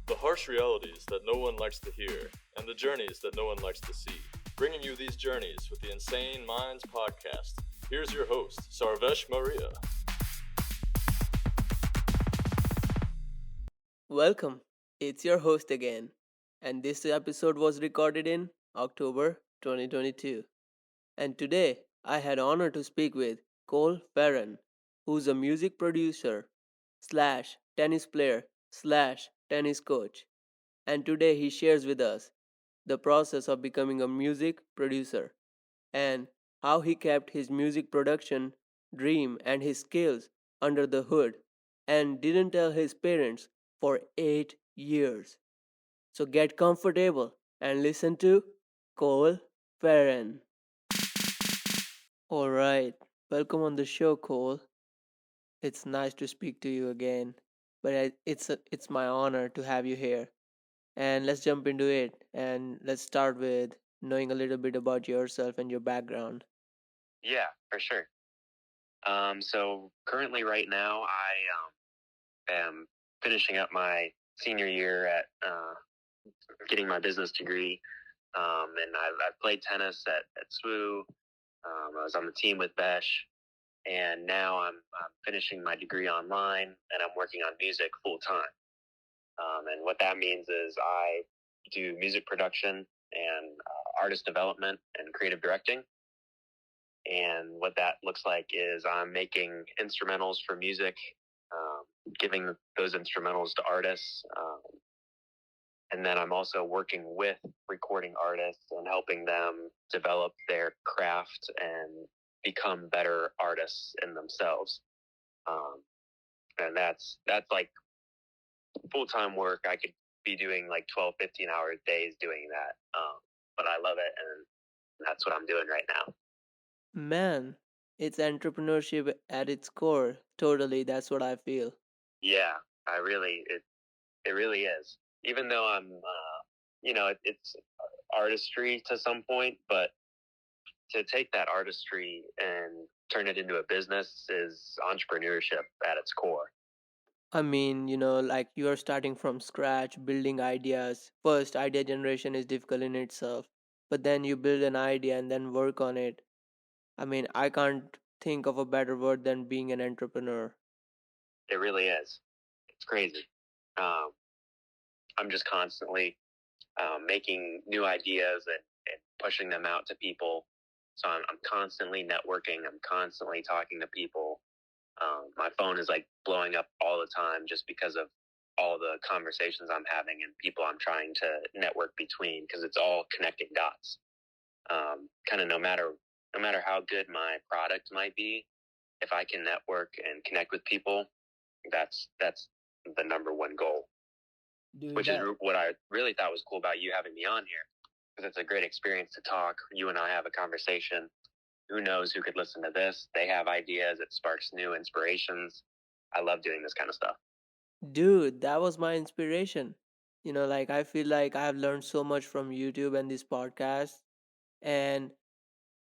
The harsh realities that no one likes to hear, and the journeys that no one likes to see. Bringing you these journeys with the Insane Minds podcast. Here's your host, Sarvesh Maria. Welcome. It's your host again. And this episode was recorded in October 2022. And today I had honor to speak with Cole Ferren, who's a music producer slash tennis player slash tennis coach. And today he shares with us the process of becoming a music producer and how he kept his music production dream and his skills under the hood and didn't tell his parents for 8 years. So get comfortable and listen to Cole Ferren. All right, welcome on the show, Cole. It's nice to speak to you again, but it's my honor to have you here. And let's jump into it and let's start with knowing a little bit about yourself and your background. Yeah, for sure. So currently, right now, I am finishing up my senior year at getting my business degree, and I've played tennis at SWU. I was on the team with Besh, and now I'm finishing my degree online, and I'm working on music full time. And what that means is I do music production and artist development and creative directing. And what that looks like is I'm making instrumentals for music, giving those instrumentals to artists. And then I'm also working with recording artists and helping them develop their craft and become better artists in themselves. And that's like full-time work. I could be doing like 12, 15-hour days doing that. But I love it, and that's what I'm doing right now. Man, it's entrepreneurship at its core. Totally, that's what I feel. Yeah, it really is. Even though it's artistry to some point, but to take that artistry and turn it into a business is entrepreneurship at its core. I mean, like you are starting from scratch, building ideas. First, idea generation is difficult in itself, but then you build an idea and then work on it. I mean, I can't think of a better word than being an entrepreneur. It really is. It's crazy. Um, I'm just constantly making new ideas and pushing them out to people. So I'm constantly networking. I'm constantly talking to people. My phone is like blowing up all the time just because of all the conversations I'm having and people I'm trying to network between, because it's all connecting dots. Kind of no matter how good my product might be, if I can network and connect with people, that's the number one goal. Dude, Which is what I really thought was cool about you having me on here, because it's a great experience to talk. You and I have a conversation. Who knows who could listen to this? They have ideas. It sparks new inspirations. I love doing this kind of stuff. dude, that was my inspiration. Like I feel like I've learned so much from YouTube and this podcast, and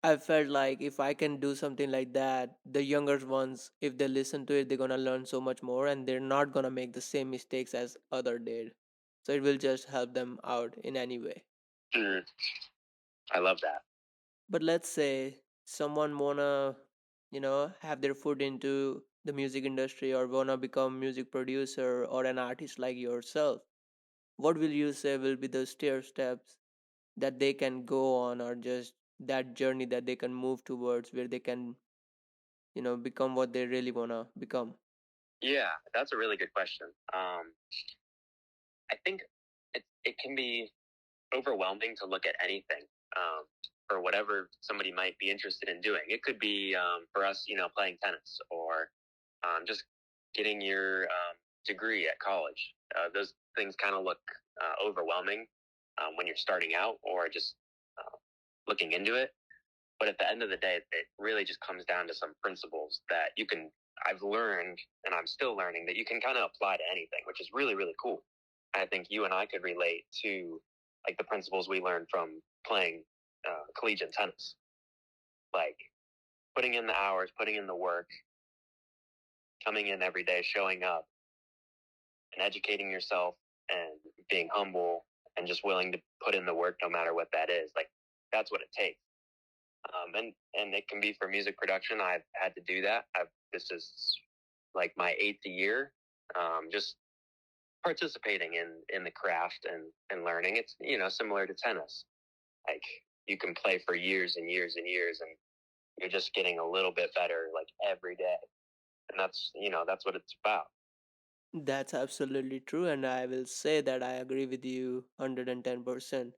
I felt like if I can do something like that, the younger ones, if they listen to it, they're gonna learn so much more and they're not gonna make the same mistakes as other did. So it will just help them out in any way. Mm, I love that. But let's say someone wanna, have their foot into the music industry or wanna become music producer or an artist like yourself. What will you say will be the stair steps that they can go on, or just that journey that they can move towards where they can become what they really want to become? Yeah, that's a really good question. I think it can be overwhelming to look at anything, or whatever somebody might be interested in doing. It could be, for us, playing tennis, or just getting your degree at college. Those things kind of look overwhelming when you're starting out or just looking into it. But at the end of the day, it really just comes down to some principles that I've learned, and I'm still learning, that you can kind of apply to anything, which is really, really cool. I think you and I could relate to like the principles we learned from playing collegiate tennis, like putting in the hours, putting in the work, coming in every day, showing up, and educating yourself and being humble and just willing to put in the work no matter what that is. Like, that's what it takes. And it can be for music production. I've had to do that. This is like my 8th year, just participating in the craft and learning. It's, similar to tennis. Like, you can play for years and years and years, and you're just getting a little bit better like every day. And that's what it's about. That's absolutely true, and I will say that I agree with you 110%.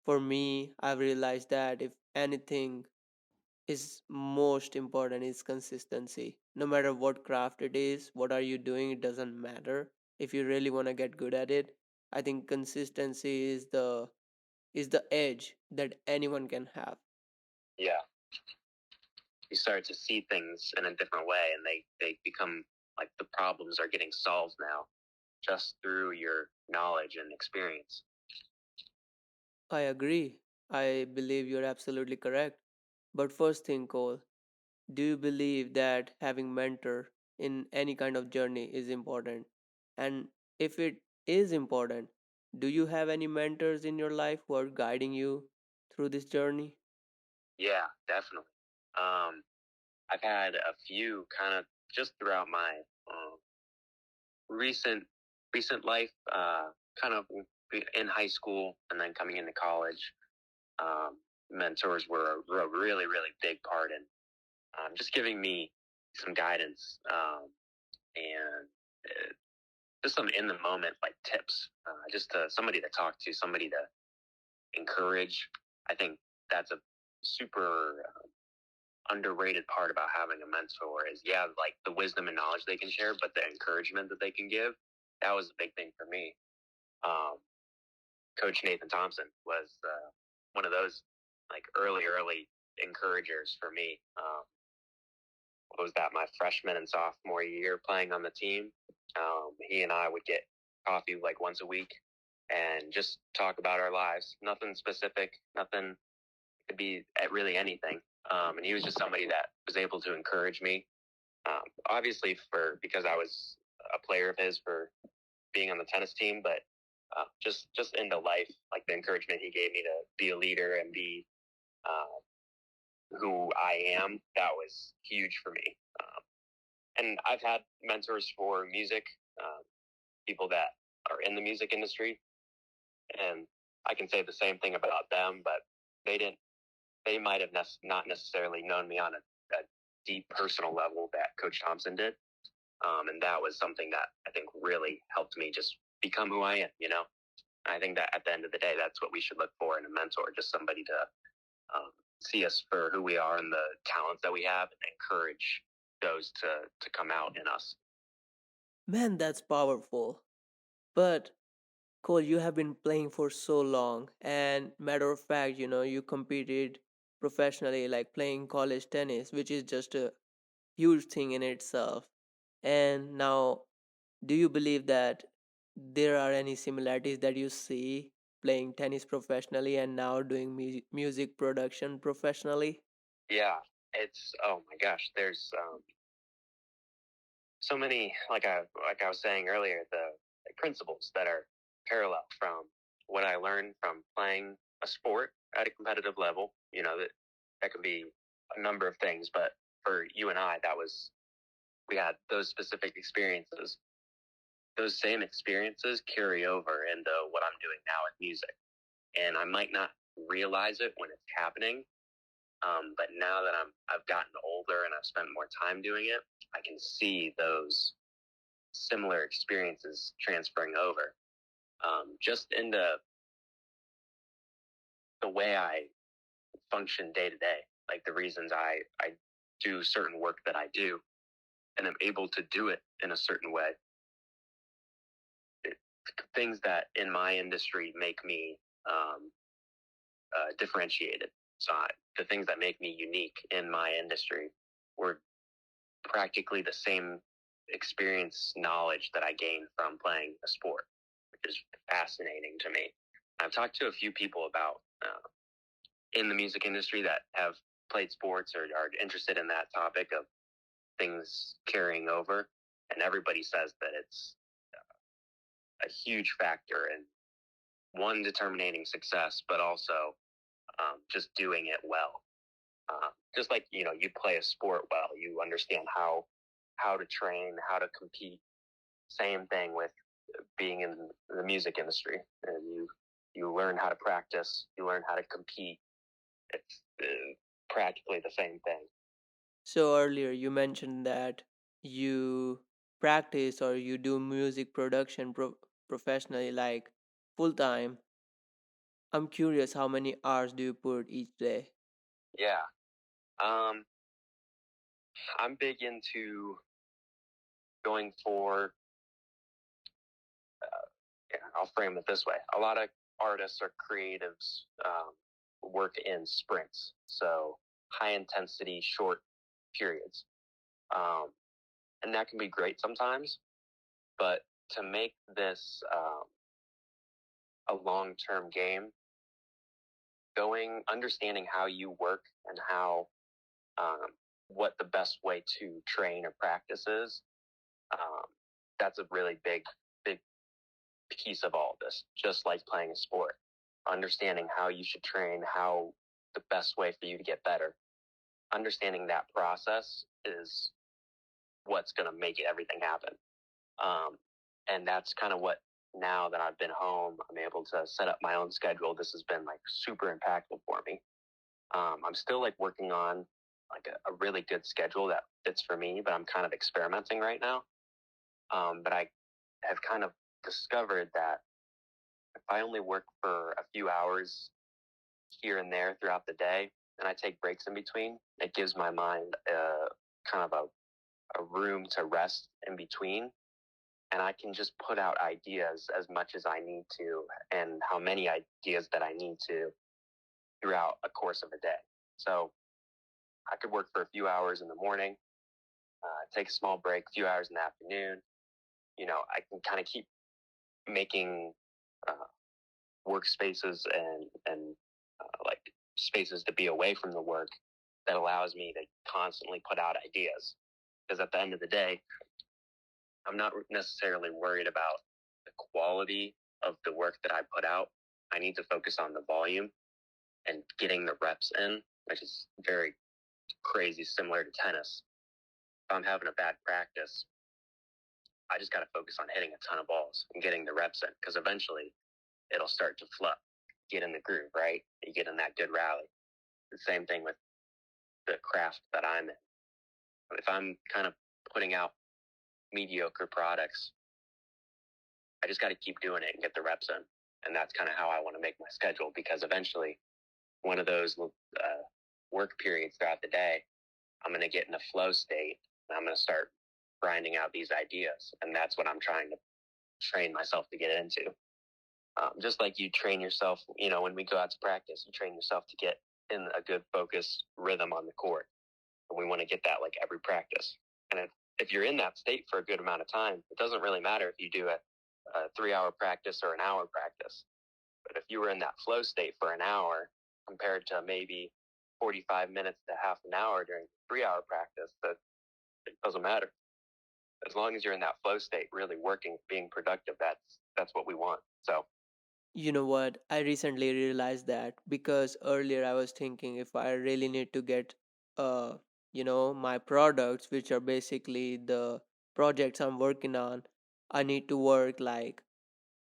For me, I've realized that if anything is most important is consistency. No matter what craft it is, what are you doing, it doesn't matter. If you really want to get good at it, I think consistency is the edge that anyone can have. Yeah. You start to see things in a different way, and they become like the problems are getting solved now just through your knowledge and experience. I agree. I believe you're absolutely correct. But first thing, Cole, do you believe that having mentor in any kind of journey is important? And if it is important, do you have any mentors in your life who are guiding you through this journey? Yeah, definitely. um I've had a few kind of just throughout my recent recent life, kind of in high school and then coming into college. Mentors were a really, really big part in just giving me some guidance, and just some in the moment like tips, just to somebody to talk to, somebody to encourage. I think that's a super underrated part about having a mentor is, yeah, like the wisdom and knowledge they can share, but the encouragement that they can give, that was a big thing for me. Um, Coach Nathan Thompson was one of those like early encouragers for me. What was that, my freshman and sophomore year playing on the team? He and I would get coffee like once a week and just talk about our lives. Nothing specific, nothing, could be at really anything. And he was just somebody that was able to encourage me. Obviously, because I was a player of his for being on the tennis team, but just into life, like the encouragement he gave me to be a leader and be who I am, that was huge for me. And I've had mentors for music, people that are in the music industry, and I can say the same thing about them, but they didn't. They might have not necessarily known me on a deep personal level that Coach Thompson did, and that was something that I think really helped me just become who I am. I think that at the end of the day, that's what we should look for in a mentor, just somebody to see us for who we are and the talents that we have, and encourage those to come out in us. Man, that's powerful. But Cole, you have been playing for so long, and matter of fact, you competed professionally, like playing college tennis, which is just a huge thing in itself. And now, do you believe that there are any similarities that you see playing tennis professionally and now doing music production professionally? Yeah, it's, oh my gosh, there's so many, like I was saying earlier, the principles that are parallel from what I learned from playing a sport at a competitive level. That can be a number of things, but for you and I, we had those specific experiences. Those same experiences carry over into what I'm doing now with music, and I might not realize it when it's happening. But now that I've gotten older and I've spent more time doing it, I can see those similar experiences transferring over, just into the way I function day to day, like the reasons I do certain work that I do, and I'm able to do it in a certain way. It, Things that in my industry make me differentiated. The things that make me unique in my industry were practically the same experience knowledge that I gained from playing a sport, which is fascinating to me. I've talked to a few people about in the music industry that have played sports or are interested in that topic of things carrying over, and everybody says that it's a huge factor in one, determining success, but also just doing it well. Just like, you play a sport well, you understand how to train, how to compete. Same thing with being in the music industry. And you learn how to practice, you learn how to compete. It's practically the same thing. So earlier you mentioned that you practice or you do music production professionally, like full time. I'm curious, how many hours do you put each day? Yeah. I'm big into going for, I'll frame it this way. A lot of artists or creatives work in sprints. So high intensity, short periods. And that can be great sometimes, but to make this a long-term game, understanding how you work and what the best way to train or practice is, that's a really big piece of all of this. Just like playing a sport, understanding how you should train, how the best way for you to get better, understanding that process is what's going to make everything happen. And that's kind of what, now that I've been home, I'm able to set up my own schedule. This has been like super impactful for me. I'm still like working on like a really good schedule that fits for me, but I'm kind of experimenting right now. But I have kind of discovered that if I only work for a few hours here and there throughout the day, and I take breaks in between, it gives my mind kind of a room to rest in between. And I can just put out ideas as much as I need to, and how many ideas that I need to throughout a course of a day. So I could work for a few hours in the morning, take a small break, a few hours in the afternoon. I can kind of keep making workspaces and like spaces to be away from the work that allows me to constantly put out ideas. Because at the end of the day, I'm not necessarily worried about the quality of the work that I put out. I need to focus on the volume and getting the reps in, which is very crazy similar to tennis. If I'm having a bad practice, I just got to focus on hitting a ton of balls and getting the reps in, because eventually it'll start to flow, get in the groove, right? You get in that good rally. The same thing with the craft that I'm in. If I'm kind of putting out mediocre products, I just got to keep doing it and get the reps in. And that's kind of how I want to make my schedule, because eventually one of those work periods throughout the day, I'm going to get in a flow state and I'm going to start grinding out these ideas. And that's what I'm trying to train myself to get into. Just like you train yourself, when we go out to practice, you train yourself to get in a good focus rhythm on the court. And we want to get that like every practice. And if you're in that state for a good amount of time, it doesn't really matter if you do a 3-hour practice or an hour practice. But if you were in that flow state for an hour compared to maybe 45 minutes to half an hour during 3-hour practice, that it doesn't matter. As long as you're in that flow state, really working, being productive, that's what we want. So You know what? I recently realized that because earlier I was thinking if I really need to get, uh, my products, which are basically the projects I'm working on, I need to work like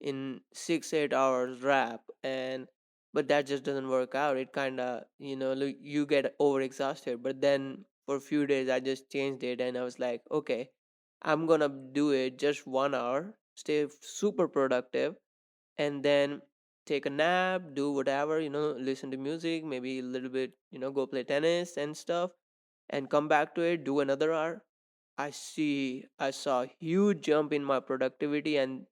in 6-8 hours wrap, and but that just doesn't work out. It kind of, you get overexhausted. But then for a few days I just changed it and I was like, okay, I'm gonna do it just 1 hour, stay super productive, and then take a nap, do whatever, listen to music, maybe a little bit, go play tennis and stuff, and come back to it, do another hour. I saw a huge jump in my productivity, and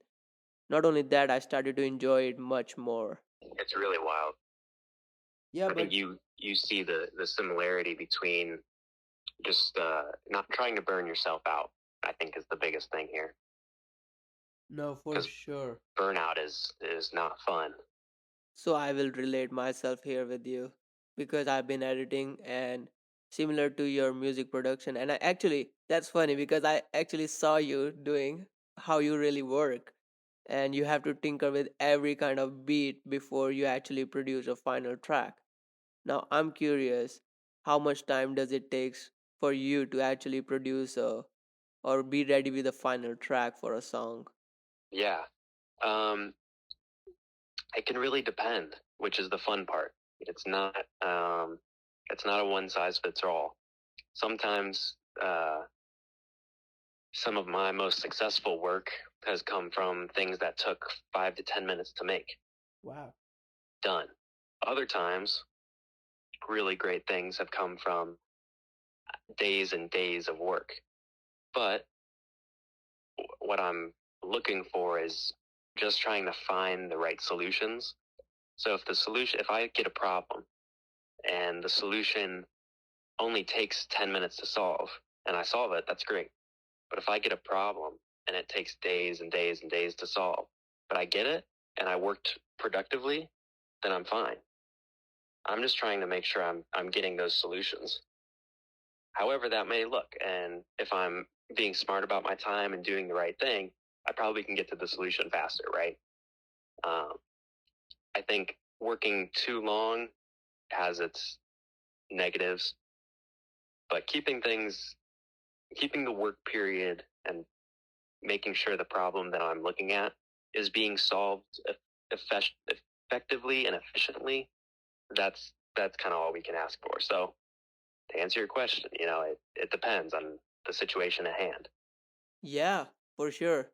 not only that, I started to enjoy it much more. it's really wild. Yeah, I think but you see the similarity between just not trying to burn yourself out, I think, is the biggest thing here. no, for Because sure. burnout is not fun. So I will relate myself here with you because I've been editing and similar to your music production. And I actually, that's funny because I actually saw you doing how you really work. and you have to tinker with every kind of beat before you actually produce a final track. Now, I'm curious, how much time does it take for you to actually produce a or be ready with a final track for a song? Yeah. Um, it can really depend, which is the fun part. It's not it's not a one size fits all. Sometimes some of my most successful work has come from things that took 5 to 10 minutes to make. Wow. Done. Other times, really great things have come from days and days of work. But what I'm looking for is just trying to find the right solutions. So if I get a problem and the solution only takes 10 minutes to solve and I solve it, that's great. But if I get a problem and it takes days and days and days to solve, but I get it and I worked productively, then I'm fine. I'm just trying to make sure I'm getting those solutions. However that may look, and if I'm being smart about my time and doing the right thing, I probably can get to the solution faster, right? Um, I think working too long has its negatives, but keeping the work period and making sure the problem that I'm looking at is being solved effectively and efficiently, that's kind of all we can ask for. So to answer your question, it depends on the situation at hand. Yeah, for sure.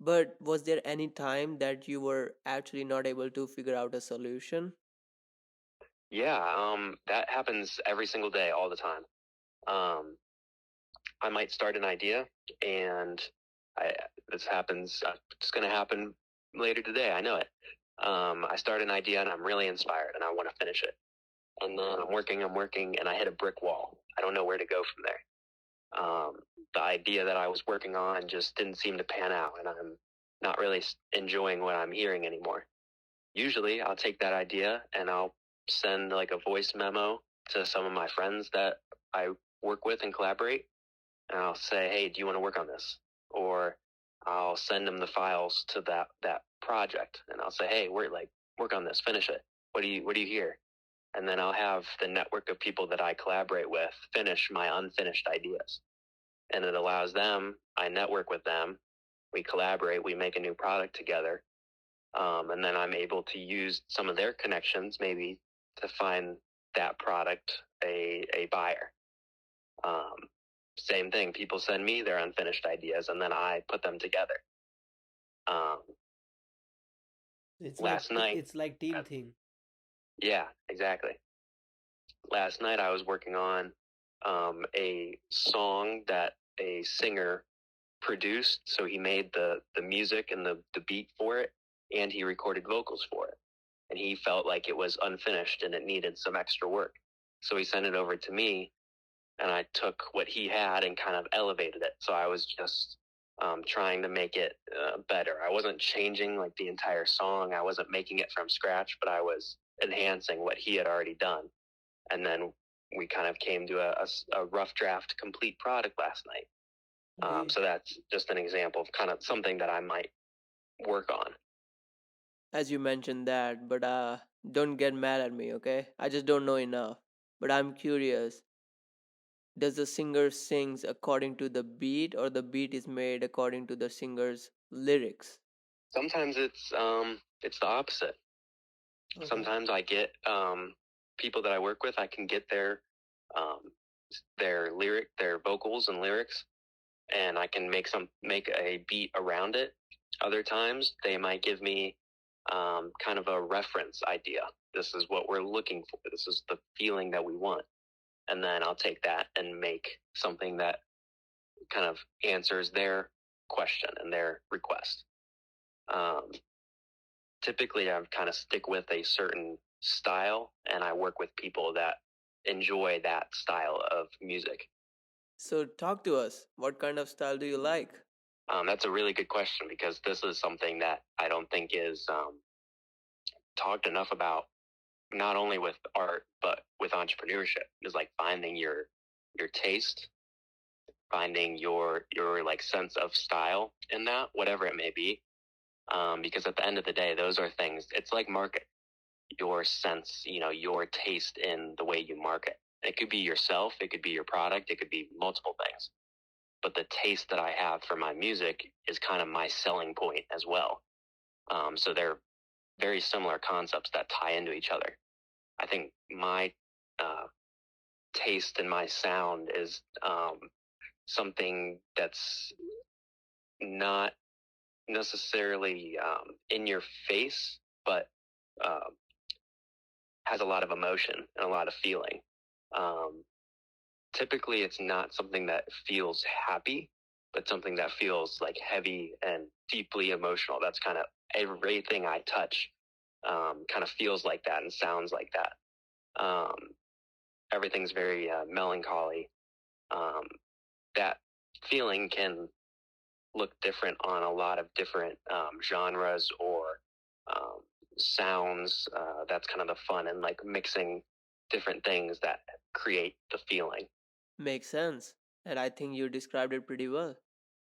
But was there any time that you were actually not able to figure out a solution? Yeah, that happens every single day, all the time. Um, I might start an idea, and this happens. It's going to happen later today. I know it. I start an idea, and I'm really inspired, and I want to finish it. And then I'm working, and I hit a brick wall. I don't know where to go from there. The idea that I was working on just didn't seem to pan out, and I'm not really enjoying what I'm hearing anymore. Usually, I'll take that idea and I'll send like a voice memo to some of my friends that I work with and collaborate, and I'll say, "Hey, do you want to work on this?" Or I'll send them the files to that project, and I'll say, "Hey, work on this, finish it. What do you hear?" And then I'll have the network of people that I collaborate with finish my unfinished ideas, and it allows them. I network with them, we collaborate, we make a new product together, and then I'm able to use some of their connections maybe to find that product a buyer. Um, Same thing. People send me their unfinished ideas, and then I put them together. Um, It's Last night, it's like team thing. yeah, exactly. Last night I was working on a song that a singer produced. So he made the music and the beat for it, and he recorded vocals for it. And he felt like it was unfinished and it needed some extra work. So he sent it over to me, and I took what he had and kind of elevated it. So I was just trying to make it better. I wasn't changing like the entire song. I wasn't making it from scratch, but I was enhancing what he had already done. And then we kind of came to a rough draft complete product last night. So that's just an example of kind of something that I might work on. As you mentioned that, but don't get mad at me, okay? I just don't know enough. But I'm curious, does the singer sings according to the beat or the beat is made according to the singer's lyrics? Sometimes it's the opposite. Okay. Sometimes I get people that I work with, I can get um, their vocals and lyrics, and I can make a beat around it. Other times they might give me kind of a reference idea. This is what we're looking for. This is the feeling that we want. And then I'll take that and make something that kind of answers their question and their request. Um, Typically, I kind of stick with a certain style, and I work with people that enjoy that style of music. So talk to us. What kind of style do you like? That's a really good question, because this is something that I don't think is talked enough about, not only with art but with entrepreneurship. Is like finding your taste, finding your like sense of style in that, whatever it may be. because at the end of the day, those are things. It's like market your sense, your taste in the way you market. It could be yourself, it could be your product, it could be multiple things. But the taste that I have for my music is kind of my selling point as well. So they're very similar concepts that tie into each other. I think my taste and my sound is something that's not necessarily in your face, but has a lot of emotion and a lot of feeling. Typically, it's not something that feels happy, but something that feels like heavy and deeply emotional. That's kind of everything I touch kind of feels like that and sounds like that. Everything's very melancholy. That feeling can look different on a lot of different genres or um, sounds. That's kind of the fun and like mixing different things that create the feeling. Makes sense. And I think you described it pretty well.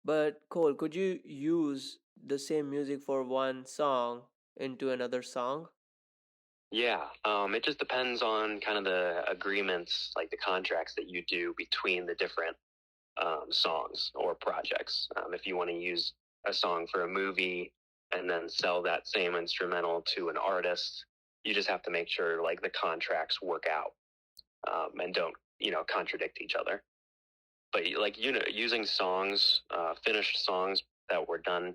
But Cole, could you use the same music for one song into another song? Yeah, it just depends on kind of the agreements, like the contracts that you do between the different songs or projects. If you want to use a song for a movie and then sell that same instrumental to an artist, you just have to make sure like the contracts work out and don't contradict each other. But like using songs, finished songs that were done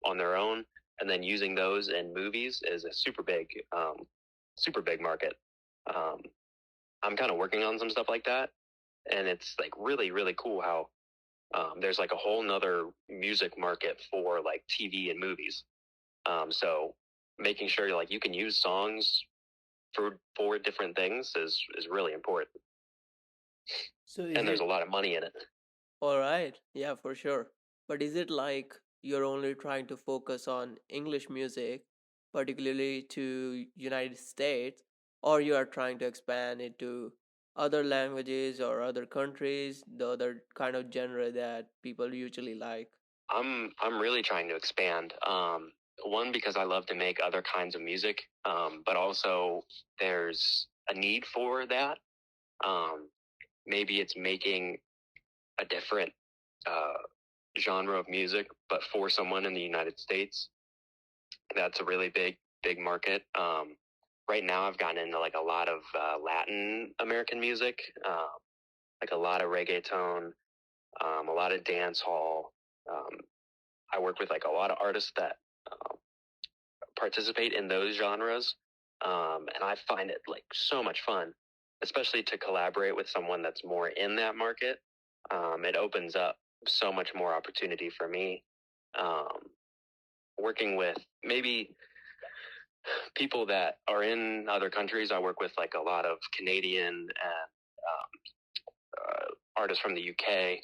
on their own, and then using those in movies is a super big market. Um, I'm kind of working on some stuff like that, and it's like really really cool how there's like a whole nother music market for like TV and movies. So making sure like you can use songs for different things is really important, So is and there's it a lot of money in it. all right? Yeah, for sure. But is it like you're only trying to focus on English music, particularly to United States, or you are trying to expand it to other languages or other countries, the other kind of genre that people usually like? I'm really trying to expand. One, because I love to make other kinds of music, but also there's a need for that. Um, Maybe it's making a different uh, genre of music, but for someone in the United States. That's a really big market. Right now, I've gotten into like a lot of Latin American music, like a lot of reggaeton, a lot of dance hall. Um, I work with like a lot of artists that participate in those genres, and I find it like so much fun, especially to collaborate with someone that's more in that market. It opens up so much more opportunity for me. Um, Working with maybe people that are in other countries, I work with like a lot of Canadian and artists from the UK.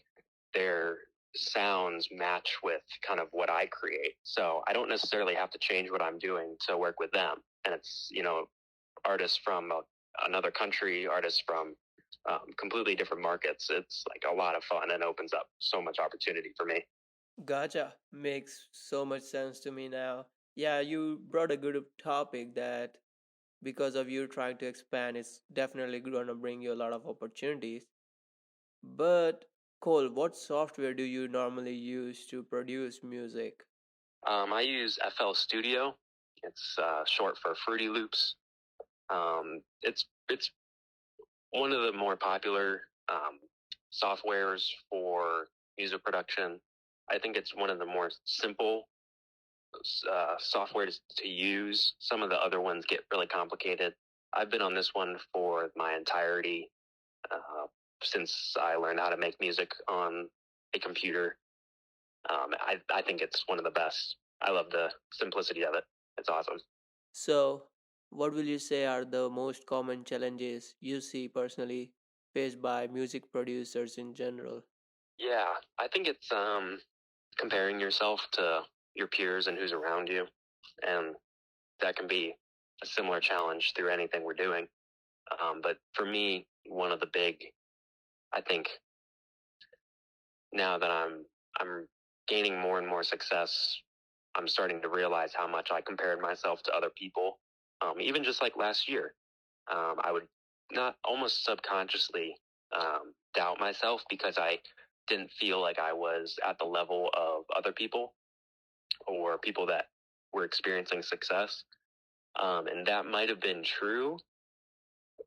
Their sounds match with kind of what I create. So I don't necessarily have to change what I'm doing to work with them. And it's, artists from another country, artists from completely different markets. It's like a lot of fun and opens up so much opportunity for me. Gotcha. Makes so much sense to me now. Yeah, you brought a good topic that because of you trying to expand, it's definitely going to bring you a lot of opportunities. But, Cole, what software do you normally use to produce music? I use FL Studio. It's short for Fruity Loops. It's one of the more popular softwares for music production. I think it's one of the more simple softwares to use. Some of the other ones get really complicated. I've been on this one for my entirety since I learned how to make music on a computer. I think it's one of the best. I love the simplicity of it. It's awesome. So, what will you say are the most common challenges you see personally faced by music producers in general? Yeah, I think it's comparing yourself to your peers and who's around you, and that can be a similar challenge through anything we're doing. But for me, one of the big, I think, now that I'm gaining more and more success I'm starting to realize how much I compared myself to other people. Even just like last year, I would not almost subconsciously doubt myself because I didn't feel like I was at the level of other people or people that were experiencing success. And that might have been true,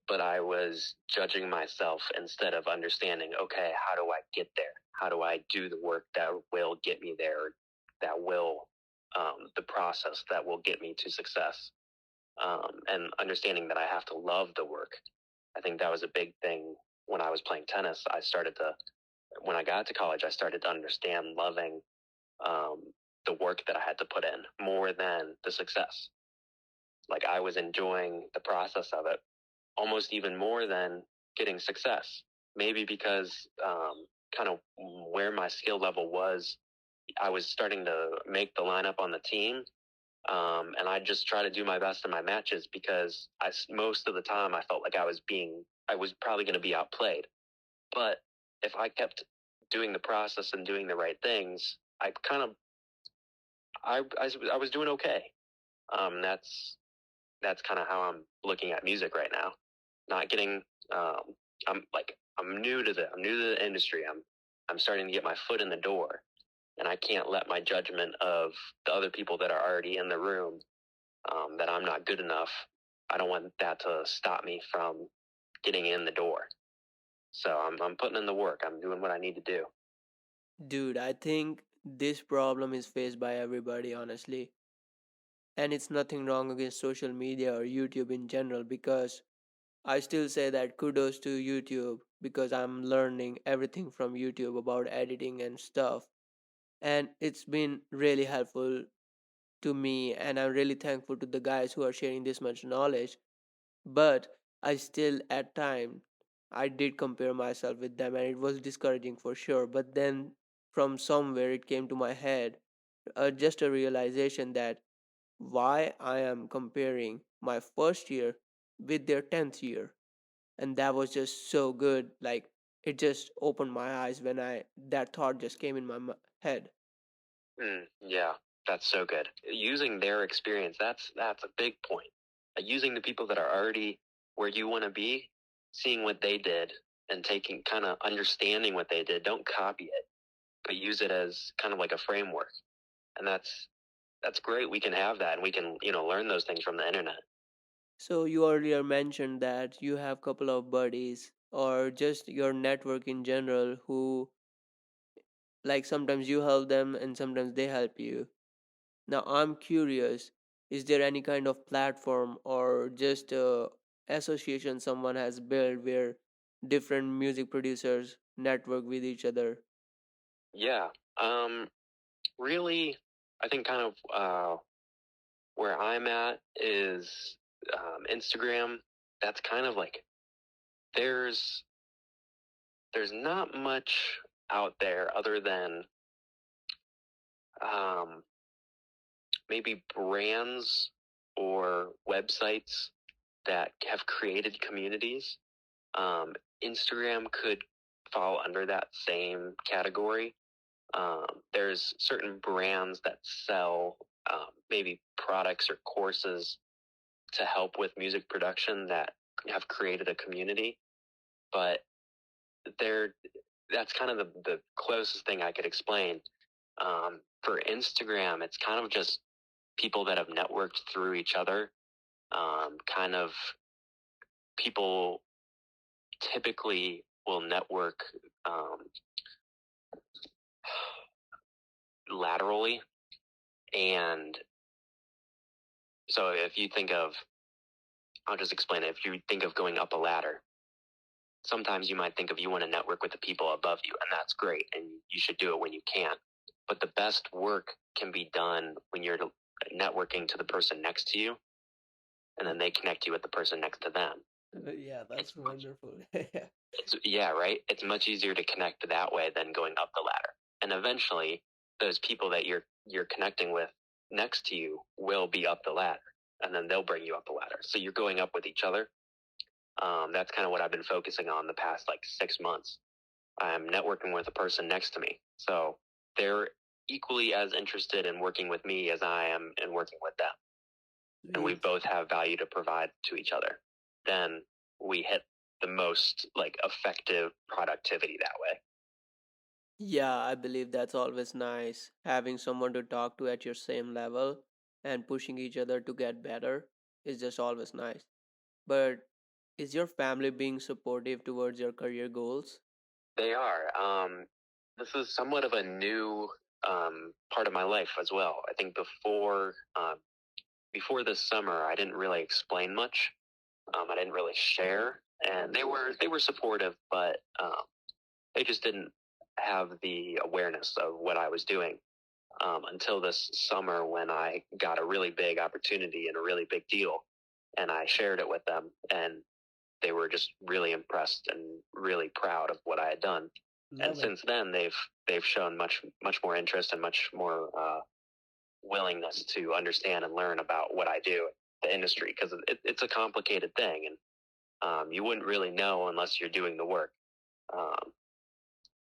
but I was judging myself instead of understanding, okay, how do I get there? How do I do the work that will get me there? That will, the process that will get me to success. And understanding that I have to love the work. I think that was a big thing when I was playing tennis. When I got to college, I started to understand loving um, the work that I had to put in more than the success. Like I was enjoying the process of it almost even more than getting success. Maybe because kind of where my skill level was, I was starting to make the lineup on the team. And I just try to do my best in my matches because most of the time I felt like I was probably going to be outplayed. But if I kept doing the process and doing the right things, I was doing okay. That's kind of how I'm looking at music right now. Not getting, I'm new to the industry. I'm starting to get my foot in the door, and I can't let my judgment of the other people that are already in the room, that I'm not good enough. I don't want that to stop me from getting in the door. So I'm putting in the work. I'm doing what I need to do. Dude, I think this problem is faced by everybody, honestly. And it's nothing wrong against social media or YouTube in general, because I still say that kudos to YouTube because I'm learning everything from YouTube about editing and stuff. And it's been really helpful to me, and I'm really thankful to the guys who are sharing this much knowledge. But I still, at times, I did compare myself with them, and it was discouraging for sure. But then, from somewhere, it came to my head, just a realization that why I am comparing my first year with their 10th year. And that was just so good. Like, it just opened my eyes when that thought just came in my head. Yeah, that's so good. Using their experience, that's a big point. Using the people that are already where you want to be, seeing what they did, and taking kind of understanding what they did. Don't copy it, but use it as kind of like a framework. And that's great. We can have that, and we can learn those things from the internet. So you earlier mentioned that you have couple of buddies or just your network in general who, like, sometimes you help them and sometimes they help you. Now I'm curious, is there any kind of platform or just a association someone has built where different music producers network with each other? Yeah. Really, I think kind of where I'm at is Instagram. That's kind of like there's not much out there other than um, maybe brands or websites that have created communities. Um, Instagram could fall under that same category. There's certain brands that sell maybe products or courses to help with music production that have created a community, but they're that's kind of the closest thing I could explain. For Instagram, it's kind of just people that have networked through each other. Kind of people typically will network laterally. And so if you think of, I'll just explain it. If you think of going up a ladder, sometimes you might think of you want to network with the people above you, and that's great, and you should do it when you can. But the best work can be done when you're networking to the person next to you, and then they connect you with the person next to them. Yeah, that's It's much, wonderful. yeah, right. It's much easier to connect that way than going up the ladder. And eventually, those people that you're connecting with next to you will be up the ladder, and then they'll bring you up the ladder. So you're going up with each other. That's kind of what I've been focusing on the past like 6 months. I'm networking with a person next to me, so they're equally as interested in working with me as I am in working with them. And we both have value to provide to each other. Then we hit the most like effective productivity that way. Yeah, I believe that's always nice. Having someone to talk to at your same level and pushing each other to get better is just always nice. But is your family being supportive towards your career goals? They are. This is somewhat of a new part of my life as well. I think before this summer, I didn't really explain much. I didn't really share, and they were supportive, but they just didn't have the awareness of what I was doing until this summer when I got a really big opportunity and a really big deal, and I shared it with them, and they were just really impressed and really proud of what I had done. And since then, they've shown much more interest and much more willingness to understand and learn about what I do, the industry, because it's a complicated thing, and you wouldn't really know unless you're doing the work.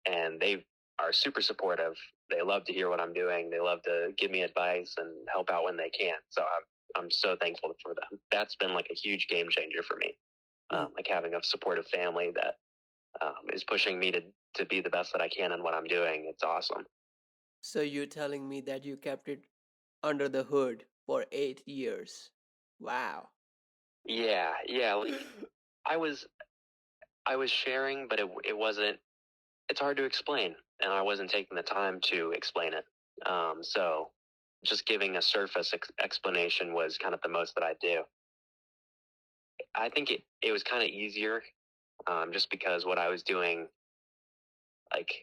And they are super supportive. They love to hear what I'm doing. They love to give me advice and help out when they can. So I'm so thankful for them. That's been like a huge game changer for me. Like having a supportive family that is pushing me to be the best that I can in what I'm doing. It's awesome. So you're telling me that you kept it under the hood for 8 years. Wow. Yeah. Like, I was sharing, but it wasn't. It's hard to explain, and I wasn't taking the time to explain it. So just giving a surface explanation was kind of the most that I do. I think it was kind of easier, just because what I was doing, like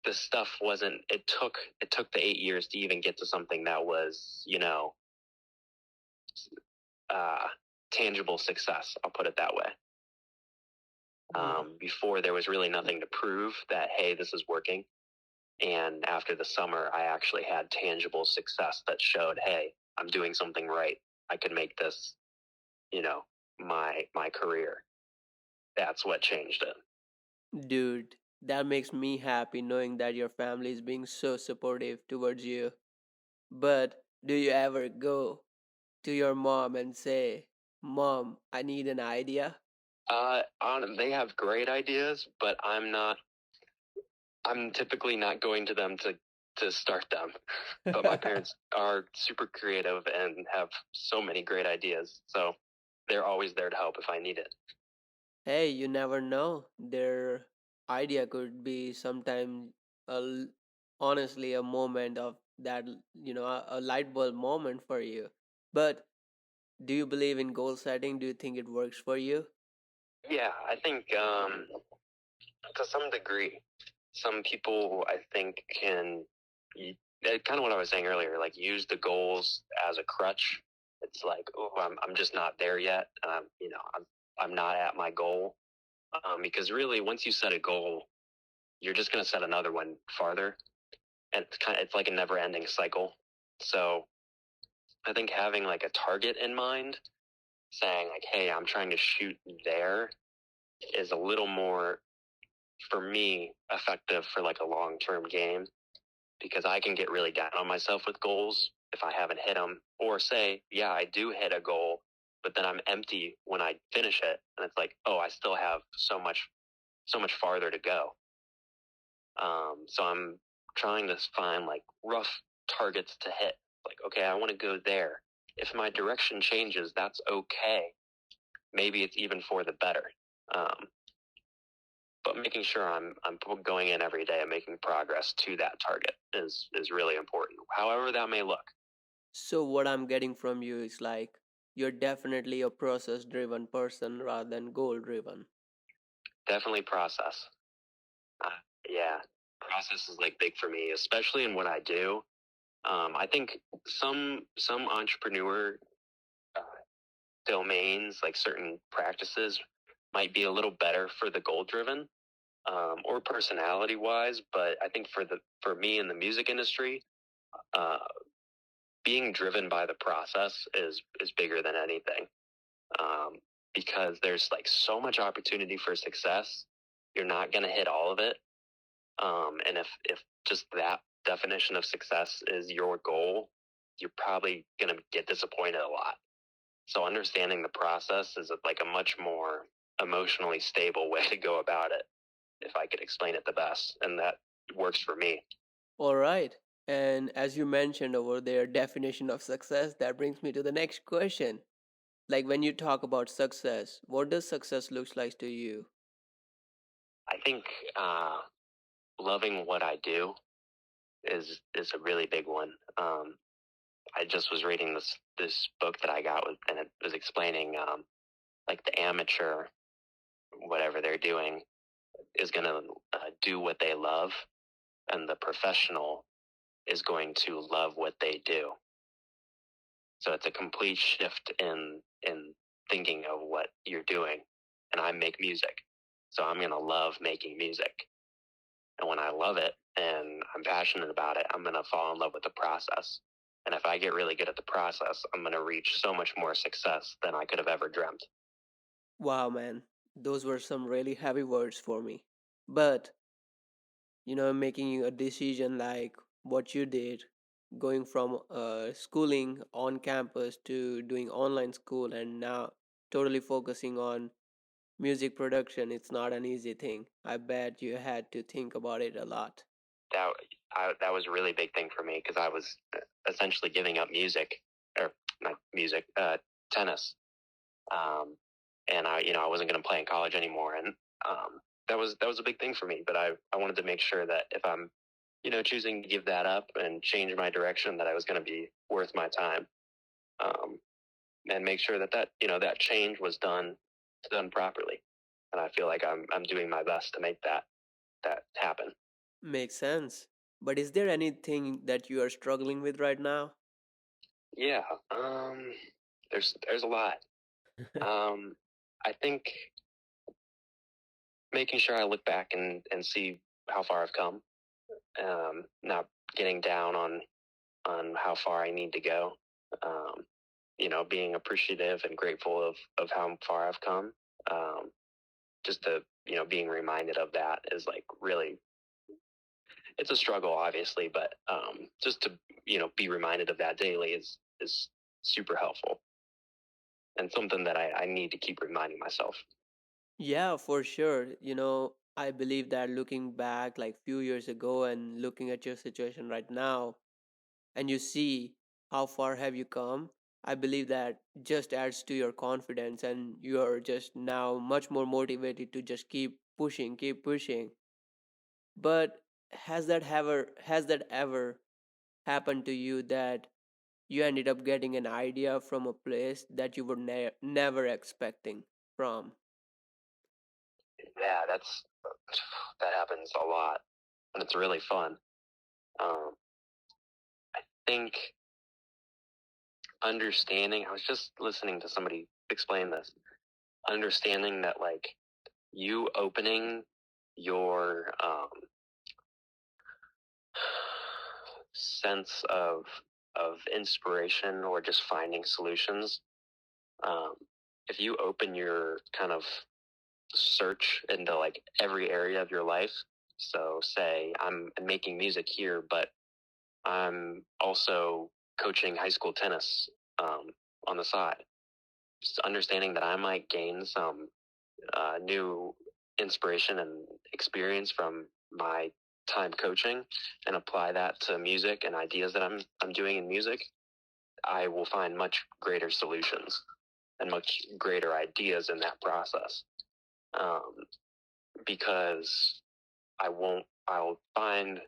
the stuff wasn't. It took the 8 years to even get to something that was, tangible success. I'll put it that way. Before there was really nothing to prove that, hey, this is working. And after the summer, I actually had tangible success that showed, hey, I'm doing something right. I could make this, my career. That's what changed it. Dude, that makes me happy knowing that your family is being so supportive towards you. But do you ever go to your mom and say, "Mom, I need an idea"? They have great ideas, but I'm typically not going to them to start them. But my parents are super creative and have so many great ideas. So they're always there to help if I need it. Hey, you never know. Their idea could be sometimes, honestly, a moment of that, a light bulb moment for you. But do you believe in goal setting? Do you think it works for you? Yeah, I think to some degree, some people I think can kind of what I was saying earlier, like use the goals as a crutch. It's like, oh, I'm just not there yet. I'm not at my goal. Because really, once you set a goal, you're just going to set another one farther, and it's like a never-ending cycle. So I think having like a target in mind, saying like, hey, I'm trying to shoot there, is a little more, for me, effective for like a long-term game, because I can get really down on myself with goals if I haven't hit them, or say, yeah, I do hit a goal, but then I'm empty when I finish it, and it's like, oh, I still have so much farther to go. So I'm trying to find like rough targets to hit. Like, okay, I want to go there. If my direction changes, that's okay. Maybe it's even for the better. But making sure I'm going in every day and making progress to that target is really important, however that may look. So, what I'm getting from you is like you're definitely a process driven person rather than goal driven. Definitely process. Yeah, process is like big for me, especially in what I do. I think some entrepreneur domains, like certain practices, might be a little better for the goal driven, or personality wise. But I think for me in the music industry, uh, being driven by the process is bigger than anything, because there's like so much opportunity for success. You're not going to hit all of it. And if just that definition of success is your goal, you're probably going to get disappointed a lot. So understanding the process is like a much more emotionally stable way to go about it, if I could explain it the best. And that works for me. All right. And as you mentioned over there, definition of success, that brings me to the next question. Like when you talk about success, what does success looks like to you? I think loving what I do is a really big one. I just was reading this book that I got with, and it was explaining like the amateur, whatever they're doing, is going to do what they love, and the professional is going to love what they do. So it's a complete shift in thinking of what you're doing. And I make music, so I'm going to love making music. And when I love it and I'm passionate about it, I'm going to fall in love with the process. And if I get really good at the process, I'm going to reach so much more success than I could have ever dreamt. Wow, man, those were some really heavy words for me. But, making a decision like what you did, going from schooling on campus to doing online school and now totally focusing on music production, it's not an easy thing. I bet you had to think about it a lot. That that was a really big thing for me because I was essentially giving up music, or not music, tennis, and I wasn't going to play in college anymore, and that was a big thing for me. But I wanted to make sure that if I'm choosing to give that up and change my direction, that I was going to be worth my time, um, and make sure that that change was done properly. And I feel like I'm doing my best to make that happen. Makes sense. But is there anything that you are struggling with right now? Yeah, there's a lot. I think making sure I look back and see how far I've come, not getting down on how far I need to go. Um, being appreciative and grateful of how far I've come. Just to being reminded of that is like really, it's a struggle, obviously, but just to be reminded of that daily is super helpful, and something that I need to keep reminding myself. Yeah, for sure. I believe that looking back like few years ago and looking at your situation right now and you see how far have you come, I believe that just adds to your confidence and you are just now much more motivated to just keep pushing, keep pushing. But has that ever happened to you that you ended up getting an idea from a place that you were never expecting from? Yeah, that happens a lot, and it's really fun. Um, I think understanding. I was just listening to somebody explain this. Understanding that, like, you opening your sense of inspiration or just finding solutions. Um, if you open your kind of search into like every area of your life, so say I'm making music here, but I'm also coaching high school tennis on the side. Just understanding that I might gain some new inspiration and experience from my time coaching and apply that to music and ideas that I'm doing in music, I will find much greater solutions and much greater ideas in that process. Um, because I'll find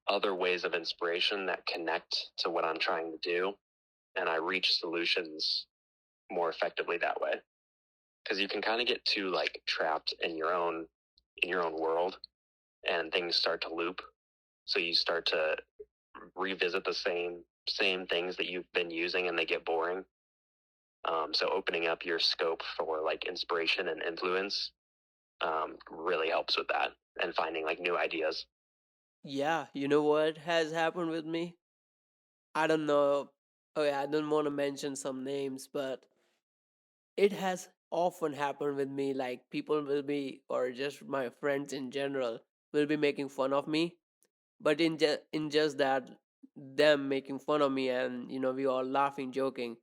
other ways of inspiration that connect to what I'm trying to do, and I reach solutions more effectively that way. Because you can kind of get too like trapped in your own world, and things start to loop. So you start to revisit the same things that you've been using, and they get boring. So opening up your scope for like inspiration and influence really helps with that, and finding like new ideas. Yeah, you know what has happened with me? I don't know. Okay, I don't want to mention some names, but it has often happened with me. Like, people will be, or just my friends in general, will be making fun of me. But in just that, them making fun of me and we all laughing, joking,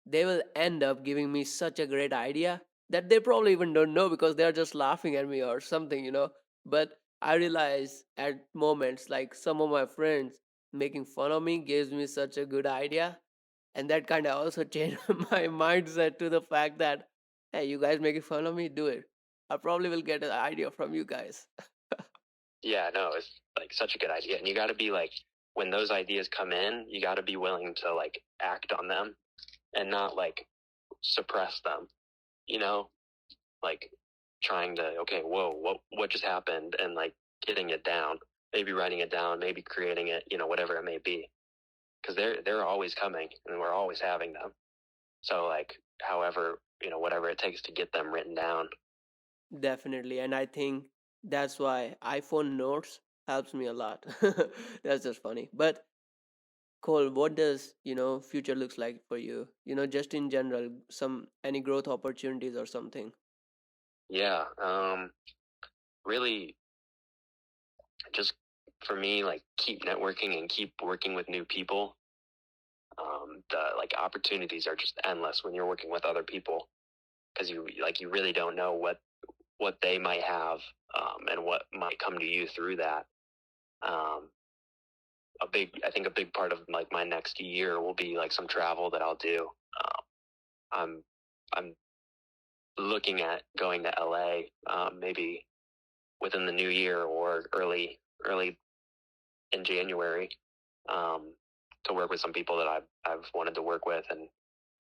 they will end up giving me such a great idea that they probably even don't know because they're just laughing at me or something. But I realize at moments like some of my friends making fun of me gives me such a good idea, and that kind of also changed my mindset to the fact that, hey, you guys making fun of me, do it. I probably will get an idea from you guys. Yeah, no, it's like such a good idea. And you got to be like, when those ideas come in, you got to be willing to like act on them and not like suppress them, you know, like trying to, okay, whoa, what just happened? And like getting it down, maybe writing it down, maybe creating it, whatever it may be. Cause they're always coming and we're always having them. So like, however, whatever it takes to get them written down. Definitely, and I think that's why iPhone notes helps me a lot. That's just funny. But Cole, what does future looks like for you? Just in general, some any growth opportunities or something. Yeah. Really just for me, like keep networking and keep working with new people. The like opportunities are just endless when you're working with other people because you really don't know what they might have, and what might come to you through that. Um, I think a big part of like my next year will be like some travel that I'll do. I'm I'm looking at going to LA, maybe within the new year or early in January, um, to work with some people that I've wanted to work with and,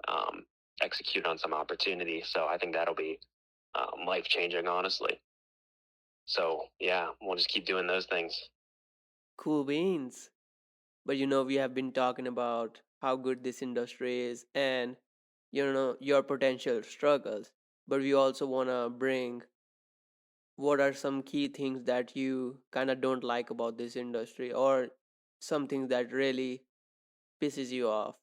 um, execute on some opportunities. So I think that'll be, life changing, honestly. So yeah, we'll just keep doing those things. Cool beans. But we have been talking about how good this industry is and your potential struggles. But we also wanna bring what are some key things that you kind of don't like about this industry, or some things that really pisses you off.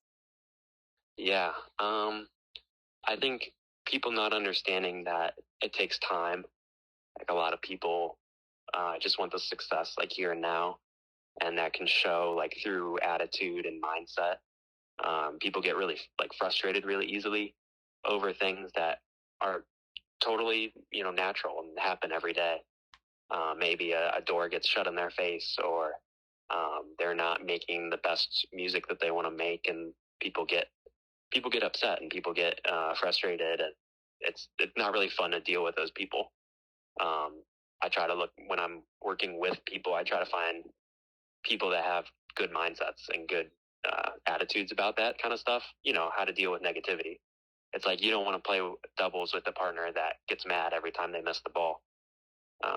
Yeah. I think people not understanding that it takes time. Like a lot of people, just want the success like here and now, and that can show like through attitude and mindset. People get really like frustrated really easily over things that are totally natural and happen every day. Maybe a door gets shut in their face, or, they're not making the best music that they want to make, and people get people get upset and people get, frustrated, and it's not really fun to deal with those people. um, I try to look when I'm working with people, I try to find people that have good mindsets and good, attitudes about that kind of stuff. How to deal with negativity. It's like you don't want to play doubles with a partner that gets mad every time they miss the ball.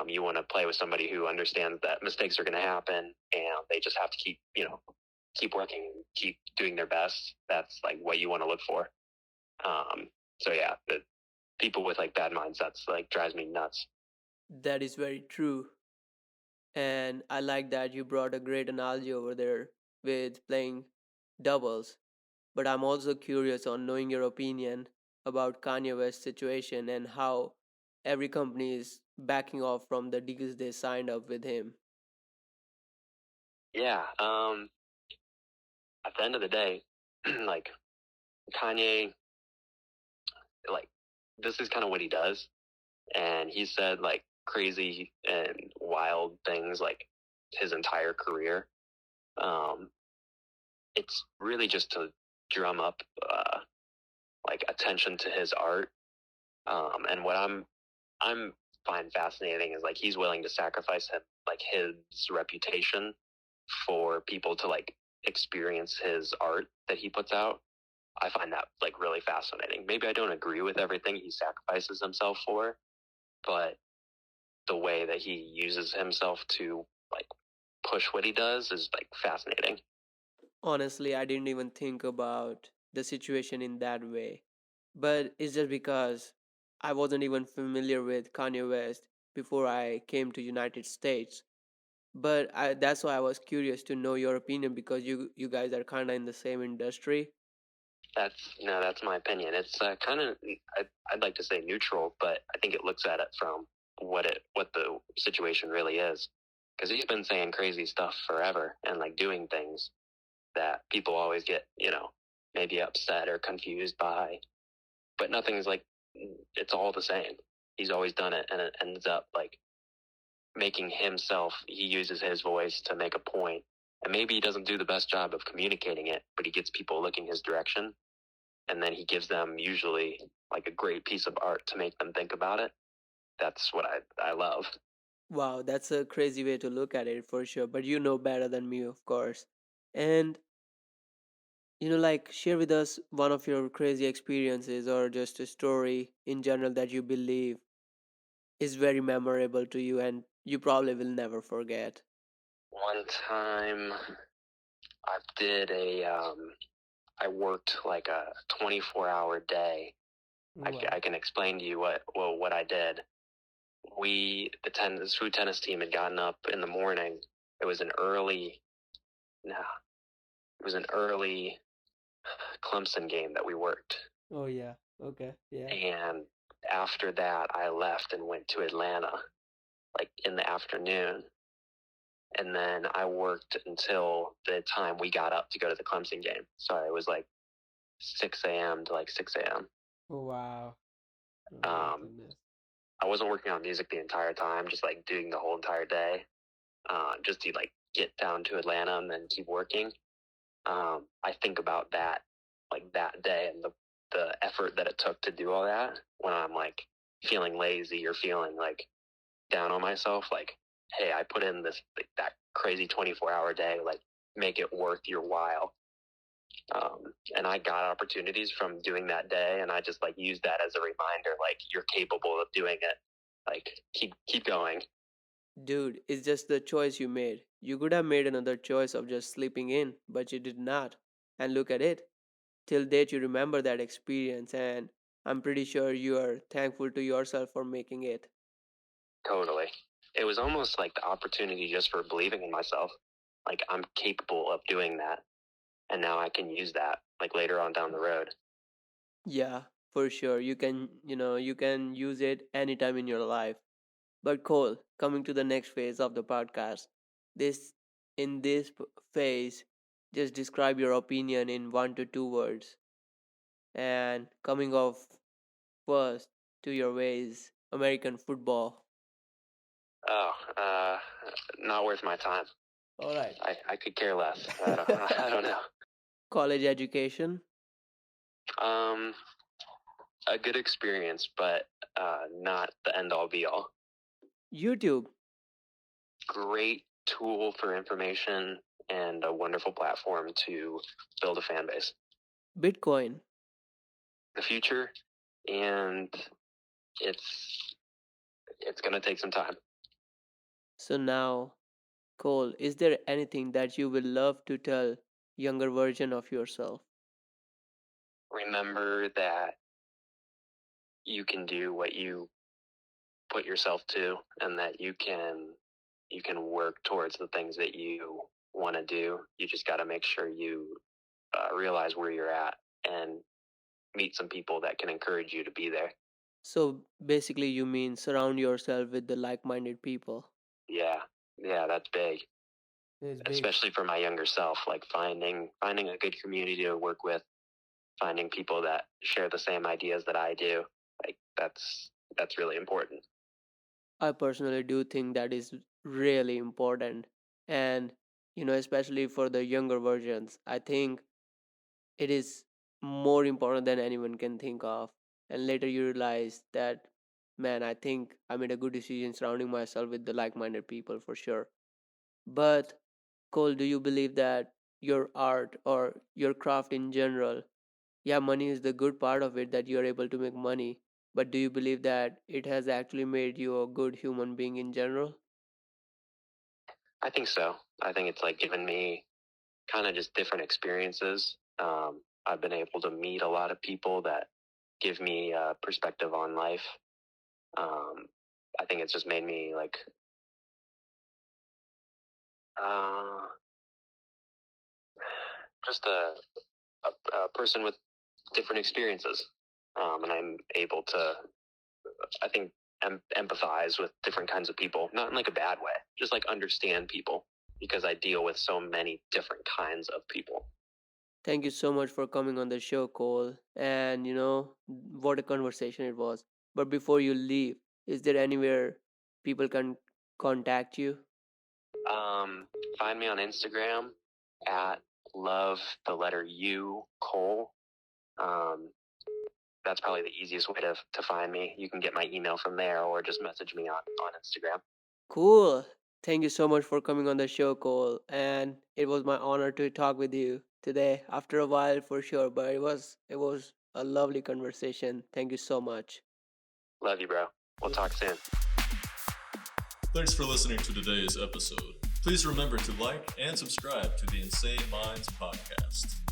You want to play with somebody who understands that mistakes are going to happen and they just have to keep working, keep doing their best. That's like what you want to look for. So yeah, the people with like bad mindsets like drives me nuts. That is very true. And I like that you brought a great analogy over there with playing doubles. But I'm also curious on knowing your opinion about Kanye West's situation and how every company is backing off from the deals they signed up with him. Yeah. At the end of the day, like Kanye, like this is kind of what he does, and he said like crazy and wild things like his entire career. Um, it's really just to drum up, like attention to his art. And what I'm find fascinating is like he's willing to sacrifice like his reputation for people to like experience his art that he puts out. I find that like really fascinating. Maybe I don't agree with everything he sacrifices himself for, but the way that he uses himself to like push what he does is like fascinating. Honestly, I didn't even think about the situation in that way. But it's just because I wasn't even familiar with Kanye West before I came to United States. But that's why I was curious to know your opinion because you guys are kind of in the same industry. That's my opinion. It's, kind of, I'd like to say neutral, but I think it looks at it from what the situation really is. because he's been saying crazy stuff forever and like doing things that people always get, maybe upset or confused by, but nothing's like, it's all the same. He's always done it, and it ends up like making himself, he uses his voice to make a point, and maybe he doesn't do the best job of communicating it, but he gets people looking his direction, and then he gives them usually like a great piece of art to make them think about it. That's what I love. Wow, that's a crazy way to look at it for sure, but you know better than me, of course. And like, share with us one of your crazy experiences or just a story in general that you believe is very memorable to you and you probably will never forget. One time I did I worked like a 24-hour day. Wow. I can explain to you what I did. The food tennis team had gotten up in the morning. It was an early, no, it was an early Clemson game that we worked. Oh, yeah. Okay. Yeah. And after that, I left and went to Atlanta, like in the afternoon. And then I worked until the time we got up to go to the Clemson game. So it was like 6 a.m. to like 6 a.m. Oh, wow. Oh, my goodness. I wasn't working on music the entire time, just like doing the whole entire day, just to like get down to Atlanta and then keep working. I think about that, like that day and the effort that it took to do all that when I'm like feeling lazy or feeling like down on myself. Like, hey, I put in this like, that crazy 24-hour day, like make it worth your while. And I got opportunities from doing that day, and I just like used that as a reminder, like you're capable of doing it. Like keep going. Dude, it's just the choice you made. You could have made another choice of just sleeping in, but you did not. And look at it. Till date, you remember that experience, and I'm pretty sure you are thankful to yourself for making it. Totally. It was almost like the opportunity just for believing in myself. Like I'm capable of doing that, and now I can use that like later on down the road. Yeah, for sure. You can use it anytime in your life. But Cole, coming to the next phase of the podcast, this in this phase, just describe your opinion in 1 to 2 words. And coming off first to your ways, American football. Oh, not worth my time. All right. I could care less. I don't know. College education. Um, a good experience, but not the end all be all. YouTube. Great tool for information and a wonderful platform to build a fan base. Bitcoin. The future, and it's going to take some time. So now, Cole, is there anything that you will love to tell younger version of yourself? Remember that you can do what you put yourself to, and that you can work towards the things that you want to do. You just got to make sure you realize where you're at and meet some people that can encourage you to be there. So basically, you mean surround yourself with the like-minded people. Yeah, that's big. It's big. Especially for my younger self, like finding a good community to work with, finding people that share the same ideas that I do. Like that's really important. I personally do think that is really important. And, especially for the younger versions, I think it is more important than anyone can think of. And later you realize that, man, I think I made a good decision surrounding myself with the like minded people for sure. But, Cole, do you believe that your art or your craft in general, yeah, money is the good part of it that you're able to make money, but do you believe that it has actually made you a good human being in general? I think so. I think it's like given me kind of just different experiences. I've been able to meet a lot of people that give me a perspective on life. I think it's just made me like uh, just a person with different experiences, and I'm able to. I think empathize with different kinds of people, not in like a bad way, just like understand people, because I deal with so many different kinds of people. Thank you so much for coming on the show, Cole. And what a conversation it was. But before you leave, is there anywhere people can contact you? Find me on Instagram at love the letter U Cole. That's probably the easiest way to find me. You can get my email from there or just message me on Instagram. Cool. Thank you so much for coming on the show, Cole. And it was my honor to talk with you today. After a while, for sure, but it was a lovely conversation. Thank you so much. Love you, bro. We'll talk soon. Thanks for listening to today's episode. Please remember to like and subscribe to the Insane Minds podcast.